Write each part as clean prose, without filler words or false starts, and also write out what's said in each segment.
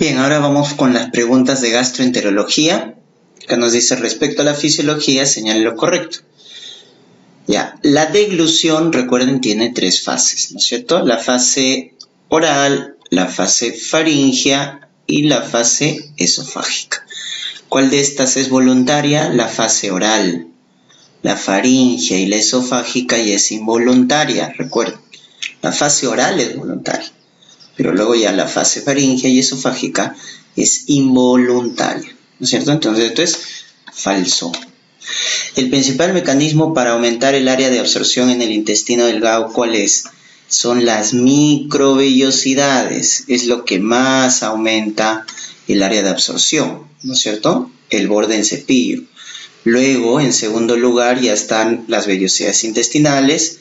Bien, ahora vamos con las preguntas de gastroenterología. Acá nos dice, respecto a la fisiología, señale lo correcto. Ya, la deglución, recuerden, tiene tres fases, ¿no es cierto? La fase oral, la fase faríngea y la fase esofágica. ¿Cuál de estas es voluntaria? La fase oral. La faríngea y la esofágica ya es involuntaria, recuerden. La fase oral es voluntaria, pero luego ya la fase faríngea y esofágica es involuntaria, ¿no es cierto? Entonces esto es falso. El principal mecanismo para aumentar el área de absorción en el intestino delgado, ¿cuál es? Son las microvellosidades, es lo que más aumenta el área de absorción, ¿no es cierto? El borde en cepillo. Luego, en segundo lugar, ya están las vellosidades intestinales.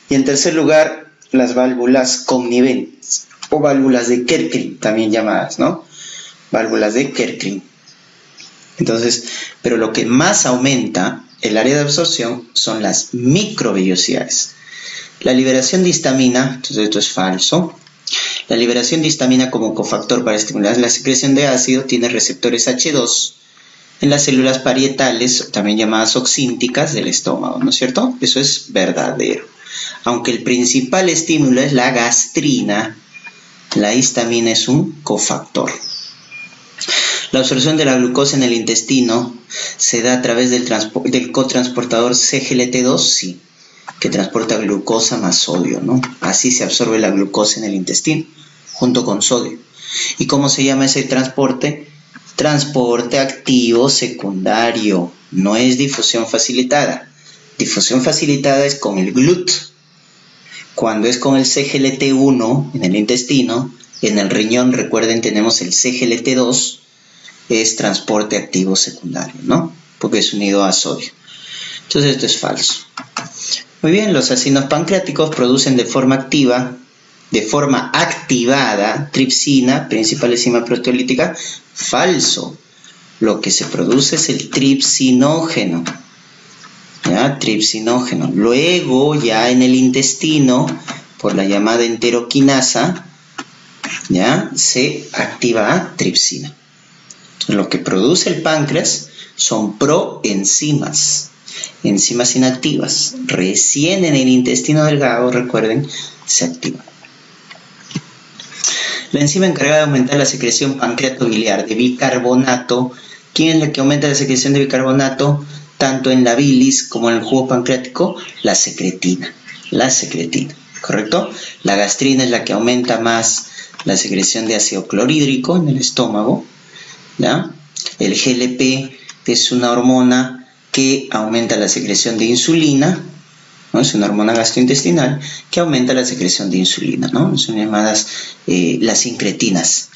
Y en tercer lugar, las válvulas conniventes, o válvulas de Kerkring, también llamadas, ¿no? Válvulas de Kerkring. Entonces, pero lo que más aumenta el área de absorción son las microvellosidades. La liberación de histamina, entonces esto es falso. La liberación de histamina como cofactor para estimular la secreción de ácido tiene receptores H2 en las células parietales, también llamadas oxínticas del estómago, ¿no es cierto? Eso es verdadero. Aunque el principal estímulo es la gastrina, la histamina es un cofactor. La absorción de la glucosa en el intestino se da a través del cotransportador CGLT2, sí, que transporta glucosa más sodio, ¿no? Así se absorbe la glucosa en el intestino, junto con sodio. ¿Y cómo se llama ese transporte? Transporte activo secundario, no es difusión facilitada. Difusión facilitada es con el GLUT. Cuando es con el CGLT1 en el intestino, en el riñón, recuerden, tenemos el CGLT2, es transporte activo secundario, ¿no? Porque es unido a sodio. Entonces esto es falso. Muy bien, los acinos pancreáticos producen de forma activada, tripsina, principal enzima proteolítica. Falso. Lo que se produce es el tripsinógeno. ¿Ya? Tripsinógeno. Luego, ya en el intestino, por la llamada enteroquinasa, ¿ya? Se activa tripsina. Entonces, lo que produce el páncreas son proenzimas, enzimas inactivas. Recién en el intestino delgado, recuerden, se activa. La enzima encargada de aumentar la secreción pancreatobiliar de bicarbonato, ¿quién es la que aumenta la secreción de bicarbonato? Tanto en la bilis como en el jugo pancreático, la secretina, ¿correcto? La gastrina es la que aumenta más la secreción de ácido clorhídrico en el estómago, ¿ya? El GLP es una hormona que aumenta la secreción de insulina, ¿no? Es una hormona gastrointestinal que aumenta la secreción de insulina, ¿no? Son llamadas las incretinas.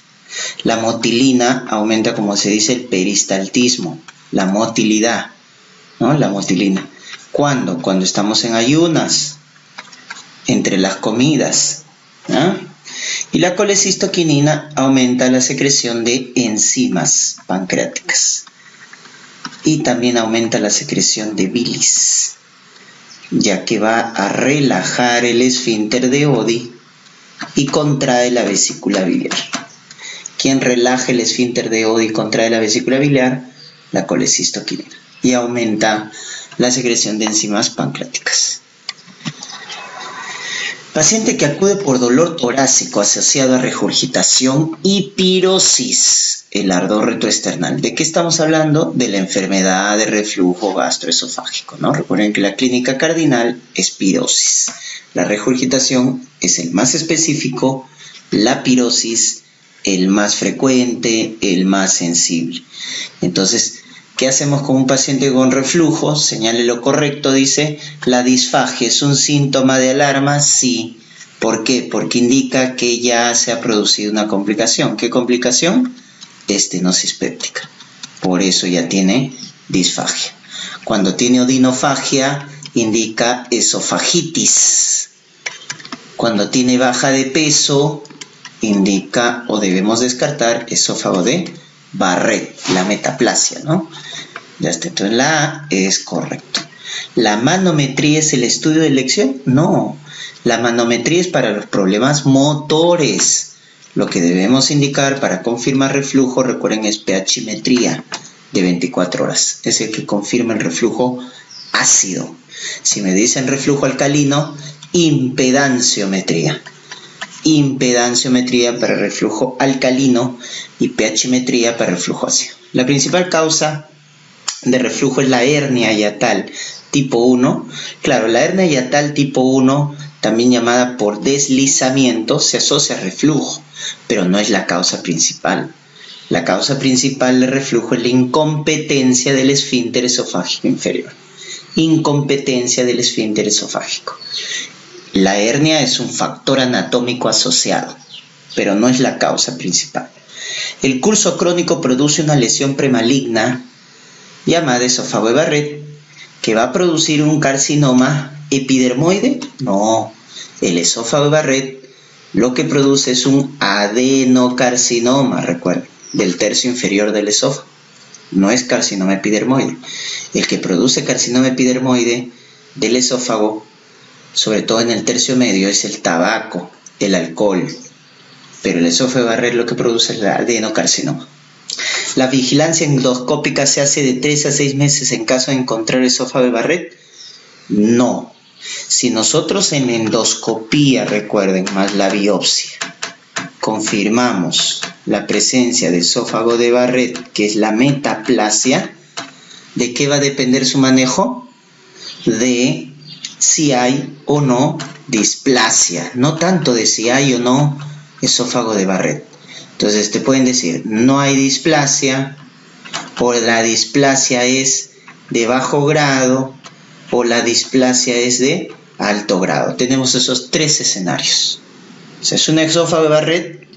La motilina aumenta, como se dice, el peristaltismo, la motilidad, ¿no? La motilina. ¿Cuándo? Cuando estamos en ayunas, entre las comidas, ¿no? Y la colecistoquinina aumenta la secreción de enzimas pancreáticas. Y también aumenta la secreción de bilis, ya que va a relajar el esfínter de Oddi y contrae la vesícula biliar. ¿Quién relaja el esfínter de Oddi y contrae la vesícula biliar? La colecistoquinina. Y aumenta la secreción de enzimas pancreáticas. Paciente que acude por dolor torácico asociado a regurgitación y pirosis, el ardor retroesternal. ¿De qué estamos hablando? De la enfermedad de reflujo gastroesofágico, ¿no? Recuerden que la clínica cardinal es pirosis. La regurgitación es el más específico, la pirosis el más frecuente, el más sensible. Entonces, ¿qué hacemos con un paciente con reflujo? Señale lo correcto, dice, la disfagia es un síntoma de alarma, sí. ¿Por qué? Porque indica que ya se ha producido una complicación. ¿Qué complicación? Estenosis péptica. Por eso ya tiene disfagia. Cuando tiene odinofagia, indica esofagitis. Cuando tiene baja de peso, indica o debemos descartar esófago de Barrett, la metaplasia, ¿no? Ya está, entonces la A es correcto. ¿La manometría es el estudio de elección? No, la manometría es para los problemas motores. Lo que debemos indicar para confirmar reflujo, recuerden, es pH-metría de 24 horas. Es el que confirma el reflujo ácido. Si me dicen reflujo alcalino, impedanciometría. Impedanciometría para reflujo alcalino y pH-metría para reflujo ácido. La principal causa de reflujo es la hernia hiatal tipo 1. Claro, la hernia hiatal tipo 1, también llamada por deslizamiento, se asocia a reflujo, pero no es la causa principal. La causa principal de reflujo es la incompetencia del esfínter esofágico inferior. Incompetencia del esfínter esofágico. La hernia es un factor anatómico asociado, pero no es la causa principal. El curso crónico produce una lesión premaligna llamada esófago de Barrett, que va a producir un carcinoma epidermoide. No, el esófago de Barrett lo que produce es un adenocarcinoma, recuerden, del tercio inferior del esófago. No es carcinoma epidermoide. El que produce carcinoma epidermoide del esófago, sobre todo en el tercio medio, es el tabaco, el alcohol. Pero el esófago de Barrett lo que produce es el adenocarcinoma. La vigilancia endoscópica se hace de 3 a 6 meses en caso de encontrar esófago de Barrett. No. Si nosotros en endoscopía, recuerden, más la biopsia, confirmamos la presencia de esófago de Barrett, que es la metaplasia, ¿de qué va a depender su manejo? De si hay o no displasia, no tanto de si hay o no esófago de Barrett. Entonces te pueden decir, no hay displasia, o la displasia es de bajo grado, o la displasia es de alto grado. Tenemos esos 3 escenarios. O sea, es un esófago de Barrett,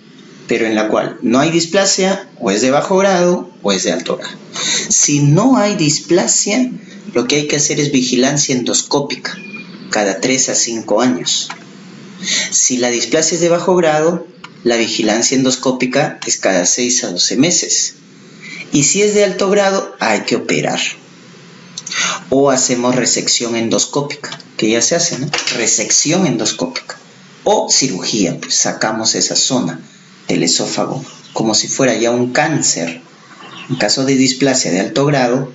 pero en la cual no hay displasia, o es de bajo grado, o es de alto grado. Si no hay displasia, lo que hay que hacer es vigilancia endoscópica, cada 3 a 5 años. Si la displasia es de bajo grado, la vigilancia endoscópica es cada 6 a 12 meses. Y si es de alto grado, hay que operar. O hacemos resección endoscópica, que ya se hace, ¿no? Resección endoscópica. O cirugía, pues sacamos esa zona del esófago como si fuera ya un cáncer. En caso de displasia de alto grado,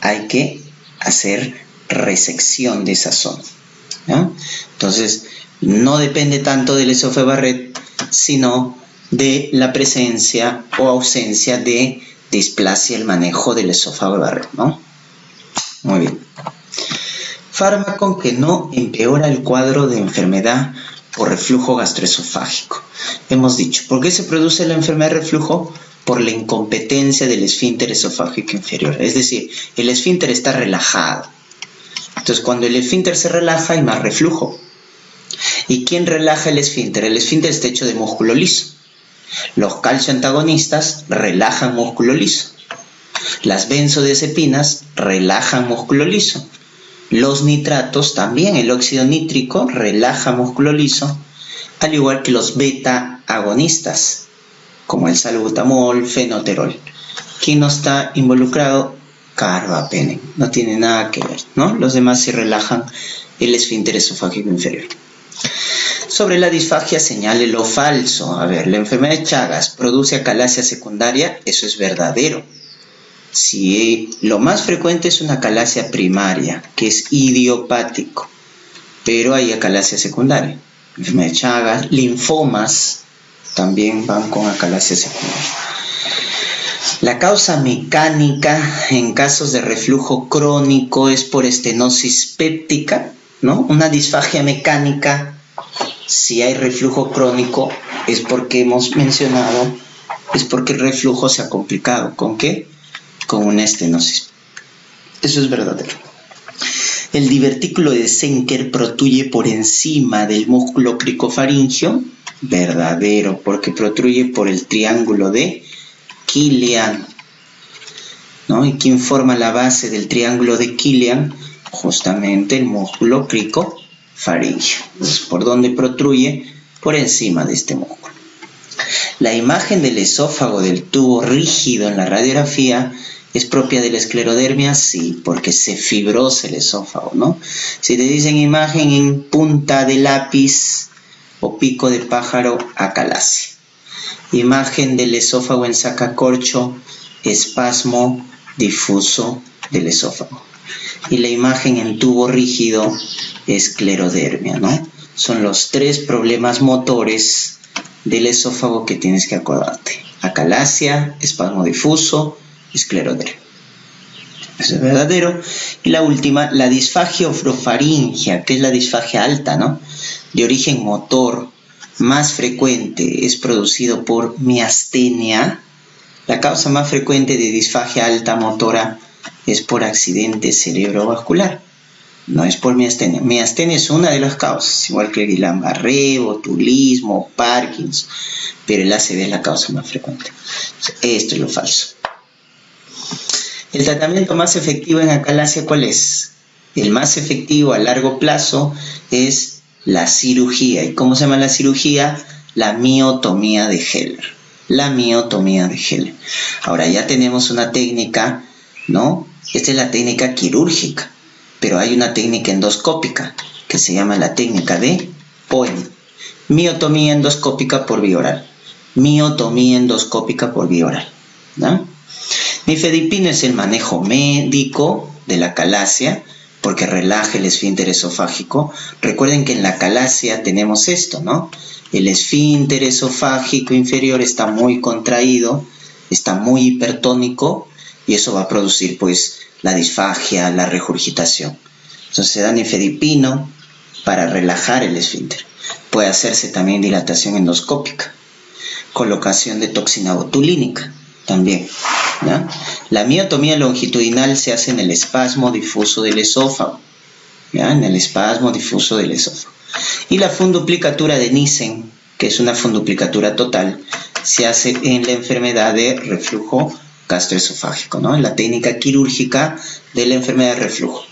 hay que hacer resección de esa zona, ¿no? Entonces, no depende tanto del esófago de Barrett, sino de la presencia o ausencia de displasia, el manejo del esófago de Barrett, ¿no? Muy bien. Fármaco que no empeora el cuadro de enfermedad por reflujo gastroesofágico. Hemos dicho, ¿por qué se produce la enfermedad de reflujo? Por la incompetencia del esfínter esofágico inferior. Es decir, el esfínter está relajado. Entonces, cuando el esfínter se relaja, hay más reflujo. ¿Y quién relaja el esfínter? El esfínter está hecho de músculo liso. Los calcioantagonistas relajan músculo liso. Las benzodiazepinas relajan músculo liso. Los nitratos también, el óxido nítrico relaja músculo liso, al igual que los beta agonistas, como el salbutamol, fenoterol. ¿Quién no está involucrado? Carbapenem. No tiene nada que ver, ¿no? Los demás sí relajan el esfínter esofágico inferior. Sobre la disfagia, señale lo falso. A ver, la enfermedad de Chagas produce acalasia secundaria, eso es verdadero. Sí, lo más frecuente es una acalasia primaria, que es idiopático, pero hay acalasia secundaria. Enfermedad de Chagas, linfomas también van con acalasia secundaria. La causa mecánica en casos de reflujo crónico es por estenosis péptica, ¿no? Una disfagia mecánica, si hay reflujo crónico, es porque hemos mencionado, es porque el reflujo se ha complicado. ¿Con qué? Con una estenosis. Eso es verdadero. El divertículo de Zenker protruye por encima del músculo cricofaringio. Verdadero, porque protruye por el triángulo de Killian, ¿no? ¿Y quién forma la base del triángulo de Killian? Justamente el músculo cricofaringio. ¿Por dónde protruye? Por encima de este músculo. La imagen del esófago del tubo rígido en la radiografía ¿es propia de la esclerodermia? Sí, porque se fibrosa el esófago, ¿no? Si te dicen imagen en punta de lápiz o pico de pájaro, acalasia. Imagen del esófago en sacacorcho, espasmo difuso del esófago. Y la imagen en tubo rígido, esclerodermia, ¿no? Son los 3 problemas motores del esófago que tienes que acordarte. Acalasia, espasmo difuso, esclerodermia. Eso es verdadero. Y la última, la disfagia orofaringia, que es la disfagia alta, ¿no? De origen motor, más frecuente, es producido por miastenia. La causa más frecuente de disfagia alta motora es por accidente cerebrovascular, no es por miastenia. Miastenia es una de las causas, igual que el Guillain-Barré, botulismo, Parkinson, pero el ACV es la causa más frecuente. Esto es lo falso. El tratamiento más efectivo en acalasia, ¿cuál es? El más efectivo a largo plazo es la cirugía. ¿Y cómo se llama la cirugía? La miotomía de Heller. La miotomía de Heller. Ahora ya tenemos una técnica, ¿no? Esta es la técnica quirúrgica, pero hay una técnica endoscópica que se llama la técnica de Poem. Miotomía endoscópica por vía oral. Miotomía endoscópica por vía oral, ¿no? Nifedipina es el manejo médico de la acalasia porque relaja el esfínter esofágico. Recuerden que en la acalasia tenemos esto, ¿no? El esfínter esofágico inferior está muy contraído, está muy hipertónico y eso va a producir pues la disfagia, la regurgitación. Entonces se da nifedipino para relajar el esfínter. Puede hacerse también dilatación endoscópica, colocación de toxina botulínica también, ¿no? La miotomía longitudinal se hace en el espasmo difuso del esófago, ¿ya? En el espasmo difuso del esófago. Y la funduplicatura de Nissen, que es una funduplicatura total, se hace en la enfermedad de reflujo gastroesofágico, ¿no? En la técnica quirúrgica de la enfermedad de reflujo.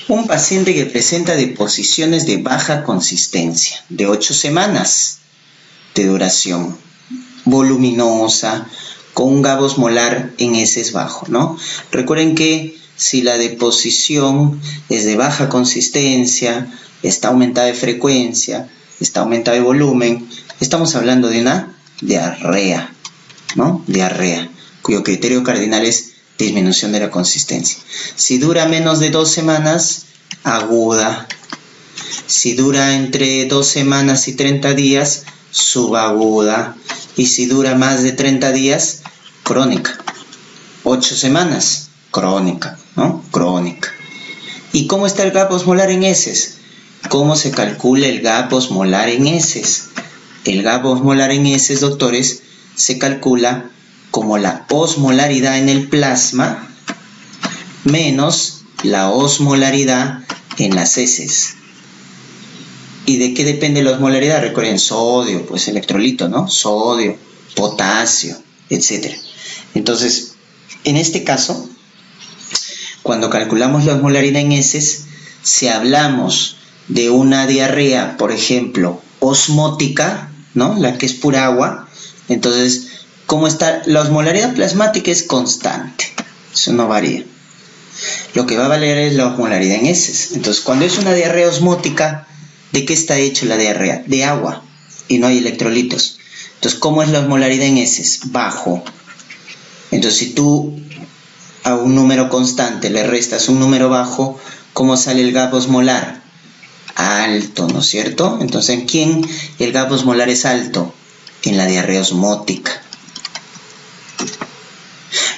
Un paciente que presenta deposiciones de baja consistencia, de 8 semanas de duración, voluminosa, con un gabo osmolar en heces bajo, ¿no? Recuerden que si la deposición es de baja consistencia, está aumentada de frecuencia, está aumentada de volumen, estamos hablando de una diarrea, ¿no? Diarrea, cuyo criterio cardinal es disminución de la consistencia. Si dura menos de 2 semanas, aguda. Si dura entre 2 semanas y 30 días, subaguda. Y si dura más de 30 días, crónica. 8 semanas, crónica, ¿no? Crónica. ¿Y cómo está el gap osmolar en heces? ¿Cómo se calcula el gap osmolar en heces? El gap osmolar en heces, doctores, se calcula como la osmolaridad en el plasma menos la osmolaridad en las heces. ¿Y de qué depende la osmolaridad? Recuerden, sodio, pues electrolito, ¿no? Sodio, potasio, etc. Entonces, en este caso, cuando calculamos la osmolaridad en heces, si hablamos de una diarrea, por ejemplo, osmótica, ¿no? La que es pura agua, entonces, ¿cómo está? La osmolaridad plasmática es constante, eso no varía. Lo que va a valer es la osmolaridad en heces. Entonces, cuando es una diarrea osmótica, ¿de qué está hecha la diarrea? De agua, y no hay electrolitos. Entonces, ¿cómo es la osmolaridad en heces? Bajo. Entonces, si tú a un número constante le restas un número bajo, ¿cómo sale el gap osmolar? Alto, ¿no es cierto? Entonces, ¿en quién el gap osmolar es alto? En la diarrea osmótica.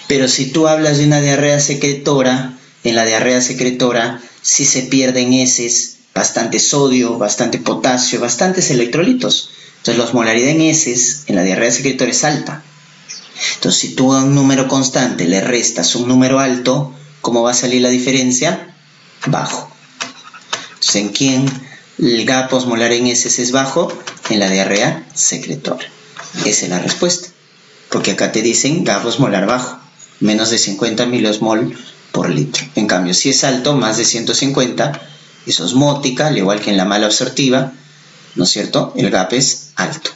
Pero si tú hablas de una diarrea secretora, en la diarrea secretora sí se pierde en heces bastante sodio, bastante potasio, bastantes electrolitos. Entonces la osmolaridad en heces, en la diarrea secretora, es alta. Entonces si tú a un número constante le restas un número alto, ¿cómo va a salir la diferencia? Bajo. Entonces, ¿en quién el gap osmolar en heces es bajo? En la diarrea secretora. Esa es la respuesta. Porque acá te dicen gap osmolar bajo, menos de 50 miliosmol por litro. En cambio, si es alto, más de 150, es osmótica, al igual que en la mala absortiva, ¿no es cierto? El gap es alto.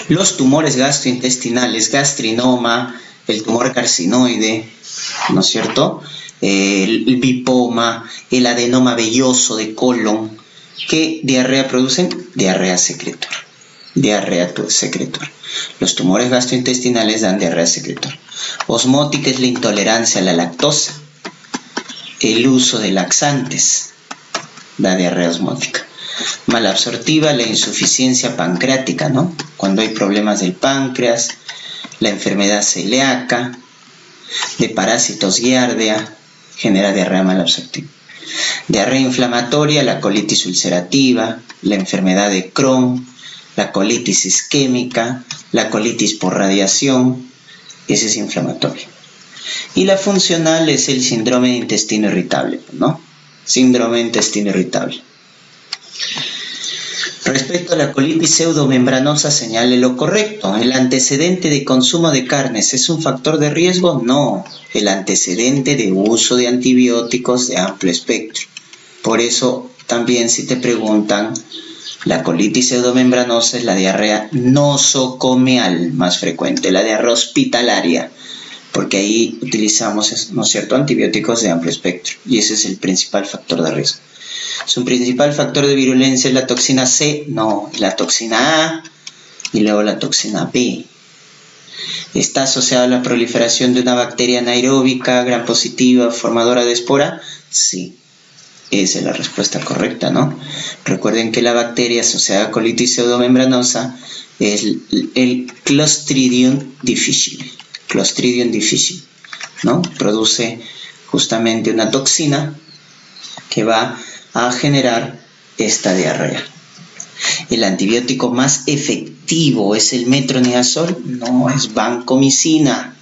Los tumores gastrointestinales, gastrinoma, el tumor carcinoide, ¿no es cierto? El bipoma, el adenoma velloso de colon, ¿Qué diarrea producen? Diarrea secretora. Diarrea secretora. Los tumores gastrointestinales dan diarrea secretora. Osmótica es la intolerancia a la lactosa. El uso de laxantes da diarrea osmótica. Malabsortiva, la insuficiencia pancreática, ¿no? Cuando hay problemas del páncreas, la enfermedad celíaca, de parásitos giardia, genera diarrea malabsortiva. Diarrea inflamatoria, la colitis ulcerativa, la enfermedad de Crohn, la colitis isquémica, la colitis por radiación, ese es inflamatorio. Y la funcional es el síndrome de intestino irritable, ¿no? Síndrome de intestino irritable. Respecto a la colitis pseudomembranosa, señale lo correcto. ¿El antecedente de consumo de carnes es un factor de riesgo? No. El antecedente de uso de antibióticos de amplio espectro. Por eso, también si te preguntan, la colitis pseudomembranosa es la diarrea nosocomial más frecuente, la diarrea hospitalaria, porque ahí utilizamos, ¿no es cierto?, antibióticos de amplio espectro, y ese es el principal factor de riesgo. ¿Su principal factor de virulencia es la toxina C? No, la toxina A y luego la toxina B. ¿Está asociada a la proliferación de una bacteria anaeróbica, gram positiva, formadora de espora? Sí, esa es la respuesta correcta, ¿no? Recuerden que la bacteria asociada a colitis pseudomembranosa es el Clostridium difficile. Clostridium difficile, ¿no? Produce justamente una toxina que va a generar esta diarrea. ¿El antibiótico más efectivo es el metronidazol? No, es vancomicina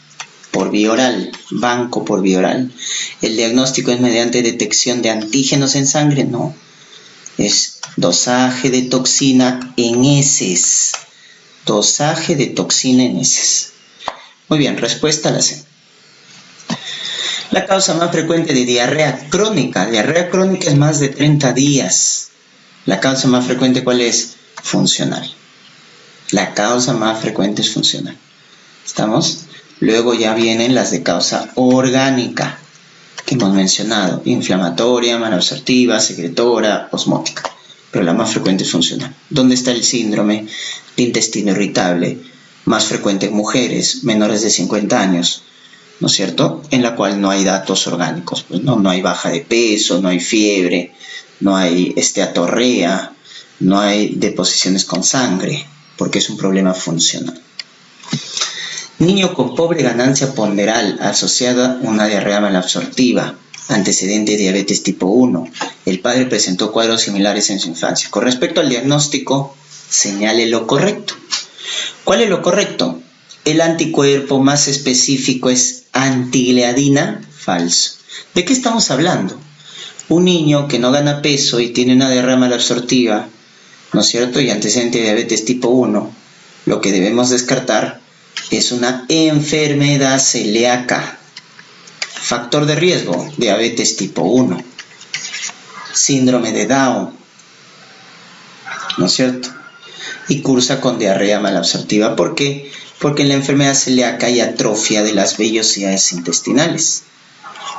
por vía oral, banco por vía oral. ¿El diagnóstico es mediante detección de antígenos en sangre? No, es dosaje de toxina en heces. Dosaje de toxina en heces. Muy bien, respuesta a la C. La causa más frecuente de diarrea crónica es más de 30 días. La causa más frecuente, ¿cuál es? Funcional. La causa más frecuente es funcional. ¿Estamos? Luego ya vienen las de causa orgánica, que hemos mencionado. Inflamatoria, malabsortiva, secretora, osmótica. Pero la más frecuente es funcional. ¿Dónde está el síndrome de intestino irritable? Más frecuente en mujeres menores de 50 años. ¿No es cierto? En la cual no hay datos orgánicos, pues no hay baja de peso, no hay fiebre, no hay esteatorrea, no hay deposiciones con sangre, porque es un problema funcional. Niño con pobre ganancia ponderal asociada a una diarrea malabsortiva, antecedente de diabetes tipo 1. El padre presentó cuadros similares en su infancia. Con respecto al diagnóstico, señale lo correcto. ¿Cuál es lo correcto? El anticuerpo más específico es antigliadina, falso. ¿De qué estamos hablando? Un niño que no gana peso y tiene una diarrea malabsortiva, ¿no es cierto?, y antecedente de diabetes tipo 1, lo que debemos descartar es una enfermedad celíaca. Factor de riesgo, diabetes tipo 1. Síndrome de Down, ¿no es cierto? Y cursa con diarrea malabsortiva. ¿Por qué? Porque en la enfermedad celíaca hay atrofia de las vellosidades intestinales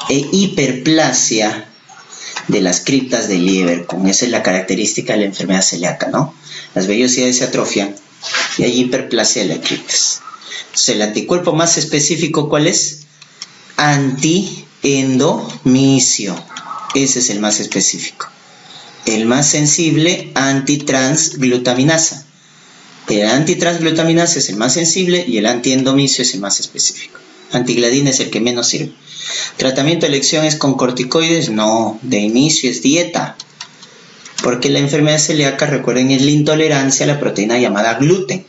e hiperplasia de las criptas de Lieberkühn. Esa es la característica de la enfermedad celíaca, ¿no? Las vellosidades se atrofian y hay hiperplasia de las criptas. Entonces, el anticuerpo más específico, ¿cuál es? Antiendomicio. Ese es el más específico. El más sensible, antitransglutaminasa. El antitransglutaminasa es el más sensible y el antiendomicio es el más específico. Antigladina es el que menos sirve. ¿Tratamiento de elección es con corticoides? No, de inicio es dieta. Porque la enfermedad celíaca, recuerden, es la intolerancia a la proteína llamada gluten,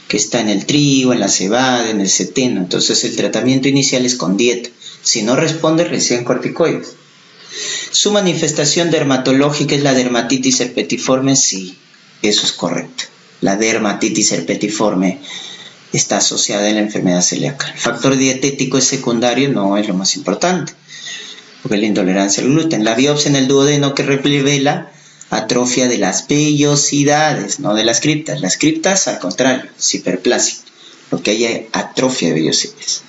que está en el trigo, en la cebada, en el centeno. Entonces el tratamiento inicial es con dieta. Si no responde, reciben corticoides. ¿Su manifestación dermatológica es la dermatitis herpetiforme? Sí, eso es correcto. La dermatitis herpetiforme está asociada a la enfermedad celíaca. ¿El factor dietético es secundario? No, es lo más importante, porque es la intolerancia al gluten. La biopsia en el duodeno que revela atrofia de las vellosidades, no de las criptas. Las criptas, al contrario, es hiperplasia, lo que hay atrofia de vellosidades.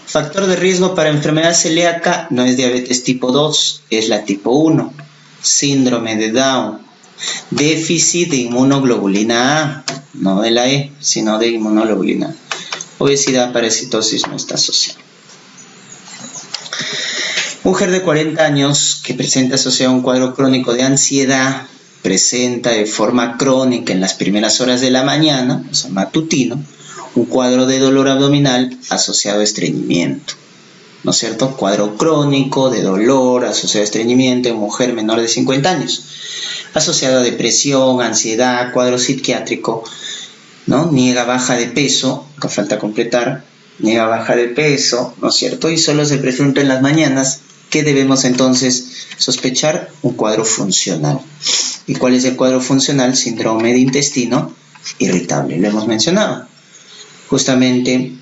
Factor de riesgo para enfermedad celíaca no es diabetes tipo 2, es la tipo 1. síndrome de Down, déficit de inmunoglobulina A, no de la E, sino de inmunoglobulina A. Obesidad, parasitosis no está asociada. Mujer de 40 años que presenta asociado a un cuadro crónico de ansiedad, presenta de forma crónica en las primeras horas de la mañana, o sea, matutino, un cuadro de dolor abdominal asociado a estreñimiento, ¿no es cierto? Cuadro crónico de dolor asociado a estreñimiento en mujer menor de 50 años, asociado a depresión, ansiedad, cuadro psiquiátrico, ¿no? Niega baja de peso, que falta completar, niega baja de peso, ¿no es cierto? Y solo se presenta en las mañanas. ¿Qué debemos entonces sospechar? Un cuadro funcional. ¿Y cuál es el cuadro funcional? Síndrome de intestino irritable, lo hemos mencionado. Justamente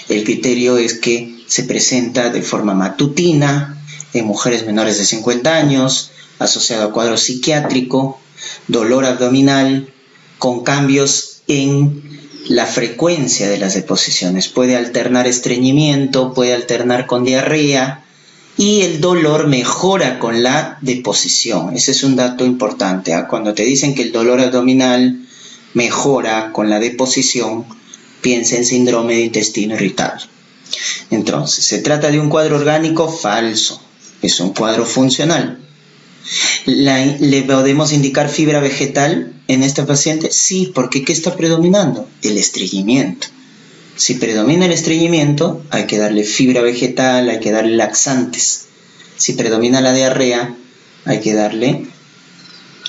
el criterio es que se presenta de forma matutina en mujeres menores de 50 años, asociado a cuadro psiquiátrico, dolor abdominal, con cambios en la frecuencia de las deposiciones. Puede alternar estreñimiento, puede alternar con diarrea, y el dolor mejora con la deposición. Ese es un dato importante, ¿eh? Cuando te dicen que el dolor abdominal mejora con la deposición, piensa en síndrome de intestino irritable. Entonces, ¿se trata de un cuadro orgánico? Falso. Es un cuadro funcional. ¿Le podemos indicar fibra vegetal en esta paciente? Sí, porque ¿qué está predominando? El estreñimiento. Si predomina el estreñimiento, hay que darle fibra vegetal, hay que darle laxantes. Si predomina la diarrea, hay que darle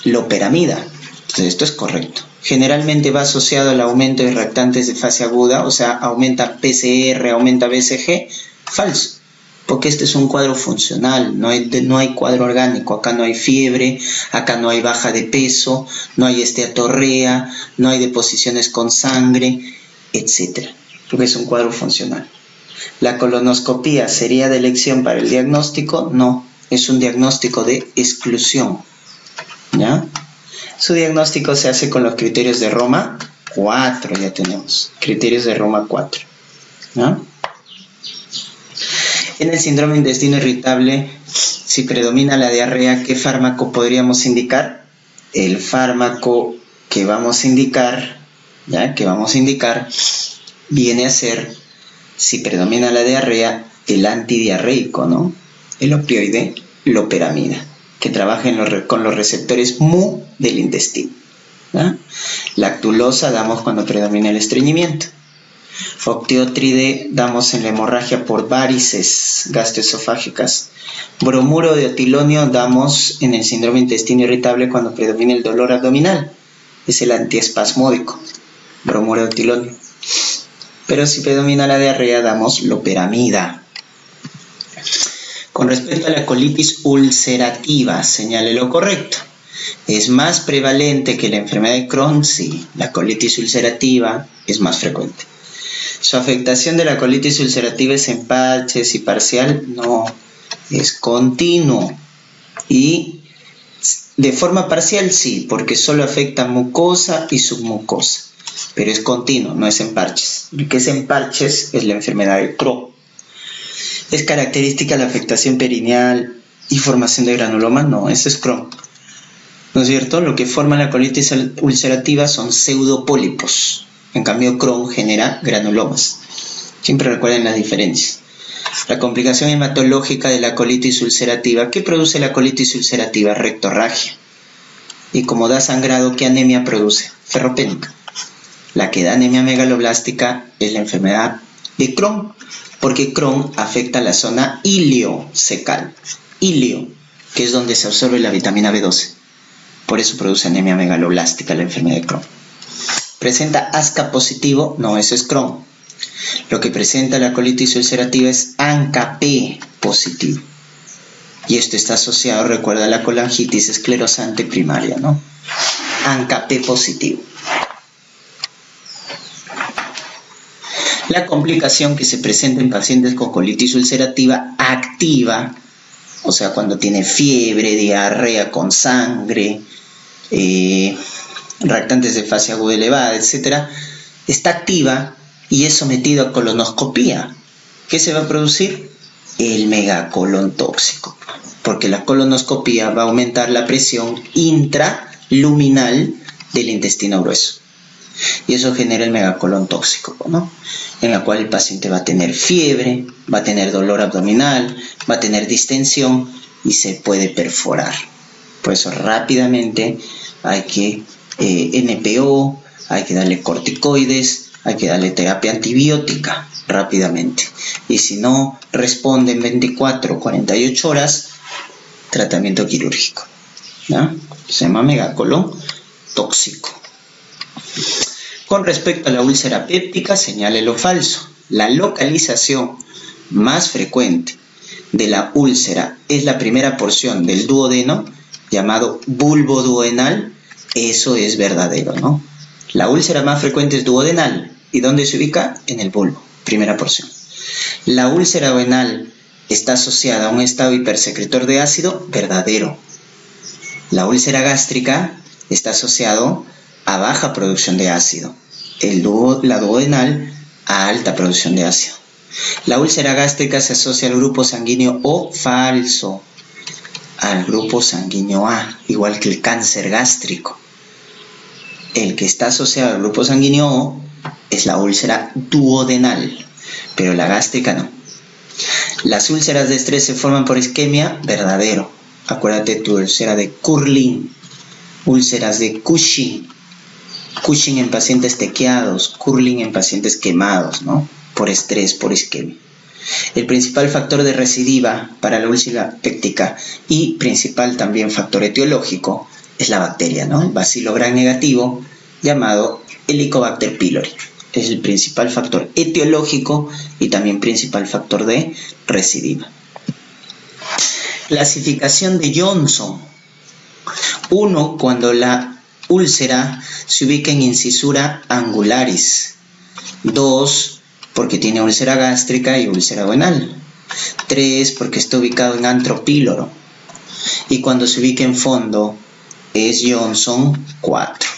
loperamida. Entonces, esto es correcto. Generalmente va asociado al aumento de reactantes de fase aguda, o sea, aumenta PCR, aumenta BCG. Falso, porque este es un cuadro funcional, no hay cuadro orgánico. Acá no hay fiebre, acá no hay baja de peso, no hay esteatorrea, no hay deposiciones con sangre, etc. Porque es un cuadro funcional. ¿La colonoscopía sería de elección para el diagnóstico? No, es un diagnóstico de exclusión, ¿ya? Su diagnóstico se hace con los criterios de Roma 4, ya tenemos, criterios de Roma 4, ¿ya? En el síndrome de intestino irritable, si predomina la diarrea, ¿qué fármaco podríamos indicar? El fármaco que vamos a indicar, ¿ya? Viene a ser, si predomina la diarrea, el antidiarreico, ¿no? El opioide, loperamida, que trabaja con los receptores mu del intestino, ¿ya? Lactulosa damos cuando predomina el estreñimiento. Octiotride damos en la hemorragia por varices gastroesofágicas. Bromuro de otilonio damos en el síndrome de intestino irritable cuando predomina el dolor abdominal. Es el antiespasmódico, bromuro de otilonio. Pero si predomina la diarrea, damos loperamida. Con respecto a la colitis ulcerativa, señale lo correcto. ¿Es más prevalente que la enfermedad de Crohn? Sí, la colitis ulcerativa es más frecuente. ¿Su afectación de la colitis ulcerativa es en parches y parcial? No, es continuo. Y de forma parcial sí, porque solo afecta mucosa y submucosa. Pero es continuo, no es en parches. Lo que es en parches es la enfermedad de Crohn. ¿Es característica la afectación perineal y formación de granulomas? No, eso es Crohn. ¿No es cierto? Lo que forma la colitis ulcerativa son pseudopólipos. En cambio, Crohn genera granulomas. Siempre recuerden las diferencias. La complicación hematológica de la colitis ulcerativa. ¿Qué produce la colitis ulcerativa? Rectorragia. Y como da sangrado, ¿qué anemia produce? Ferropénica. La que da anemia megaloblástica es la enfermedad de Crohn, porque Crohn afecta la zona iliocecal. Ilio, que es donde se absorbe la vitamina B12. Por eso produce anemia megaloblástica la enfermedad de Crohn. ¿Presenta ASCA positivo? No, eso es Crohn. Lo que presenta la colitis ulcerativa es ANCA-P positivo. Y esto está asociado, recuerda, a la colangitis esclerosante primaria, ¿no? ANCA-P positivo. La complicación que se presenta en pacientes con colitis ulcerativa activa, o sea, cuando tiene fiebre, diarrea con sangre, reactantes de fase aguda elevada, etc., está activa y es sometido a colonoscopía. ¿Qué se va a producir? El megacolon tóxico. porque la colonoscopía va a aumentar la presión intraluminal del intestino grueso. Y eso genera el megacolón tóxico, ¿no? En la cual el paciente va a tener fiebre, va a tener dolor abdominal, va a tener distensión y se puede perforar. Por eso rápidamente hay que NPO, hay que darle corticoides, hay que darle terapia antibiótica rápidamente. Y si no responde en 24 o 48 horas, tratamiento quirúrgico, ¿ya? Se llama megacolón tóxico. Con respecto a la úlcera péptica, señale lo falso. La localización más frecuente de la úlcera es la primera porción del duodeno, llamado bulbo duodenal. Eso es verdadero, ¿no? La úlcera más frecuente es duodenal. ¿Y dónde se ubica? En el bulbo, primera porción. La úlcera duodenal está asociada a un estado hipersecretor de ácido, verdadero. La úlcera gástrica está asociado a baja producción de ácido. La duodenal a alta producción de ácido. La úlcera gástrica se asocia al grupo sanguíneo O falso, al grupo sanguíneo A, igual que el cáncer gástrico. El que está asociado al grupo sanguíneo O es la úlcera duodenal, pero la gástrica no. Las úlceras de estrés se forman por isquemia, verdadero. Acuérdate tu úlcera de Curlin, úlceras de Cushing. Cushing en pacientes tequeados, Curlin en pacientes quemados, ¿no? Por estrés, por isquemia. El principal factor de recidiva para la úlcera péptica y principal también factor etiológico es la bacteria, ¿no? El bacilo gram negativo llamado Helicobacter pylori. Es el principal factor etiológico y también principal factor de recidiva. Clasificación de Johnson. 1. Cuando la úlcera se ubica en incisura angularis. 2. Porque tiene úlcera gástrica y úlcera duodenal. 3. Porque está ubicado en antro píloro. Y cuando se ubica en fondo es Johnson 4.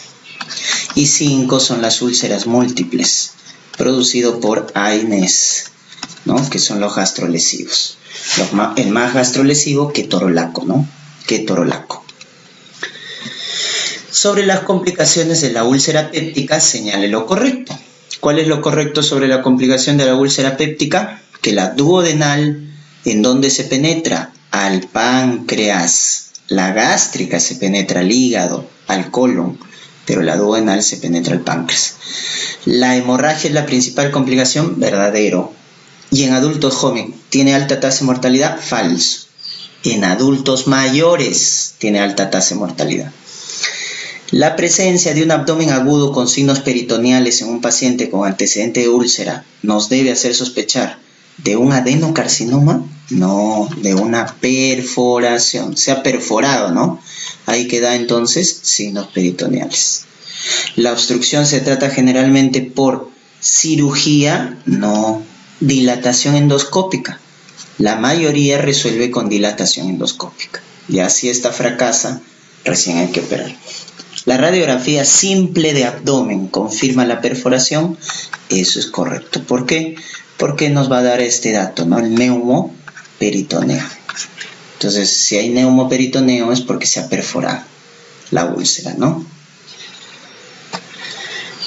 Y 5 son las úlceras múltiples, producido por AINES, ¿no? Que son los gastrolesivos. El más gastrolesivo, ketorolaco, ¿no? Ketorolaco. Sobre las complicaciones de la úlcera péptica, señale lo correcto. ¿Cuál es lo correcto sobre la complicación de la úlcera péptica? Que la duodenal, ¿en dónde se penetra? Al páncreas. La gástrica se penetra al hígado, al colon, pero la duodenal se penetra al páncreas. La hemorragia es la principal complicación, verdadero. Y en adultos jóvenes, ¿tiene alta tasa de mortalidad? Falso. En adultos mayores tiene alta tasa de mortalidad. La presencia de un abdomen agudo con signos peritoneales en un paciente con antecedente de úlcera nos debe hacer sospechar de un adenocarcinoma, no, de una perforación, se ha perforado, ¿no? Ahí queda entonces signos peritoneales. La obstrucción se trata generalmente por cirugía, no, dilatación endoscópica. La mayoría resuelve con dilatación endoscópica. Ya si esta fracasa, recién hay que operar. La radiografía simple de abdomen confirma la perforación. Eso es correcto. ¿Por qué? Porque nos va a dar este dato, ¿no? El neumoperitoneo. Entonces, si hay neumoperitoneo es porque se ha perforado la úlcera, ¿no?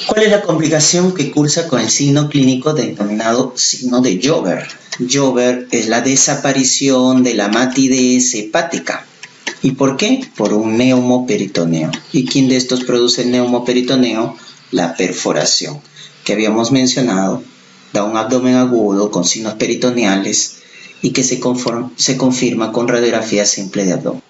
¿Cuál es la complicación que cursa con el signo clínico denominado signo de Jover? Jover es la desaparición de la matidez hepática. ¿Y por qué? Por un neumoperitoneo. ¿Y quién de estos produce el neumoperitoneo? La perforación, que habíamos mencionado, da un abdomen agudo con signos peritoneales y que se confirma con radiografía simple de abdomen.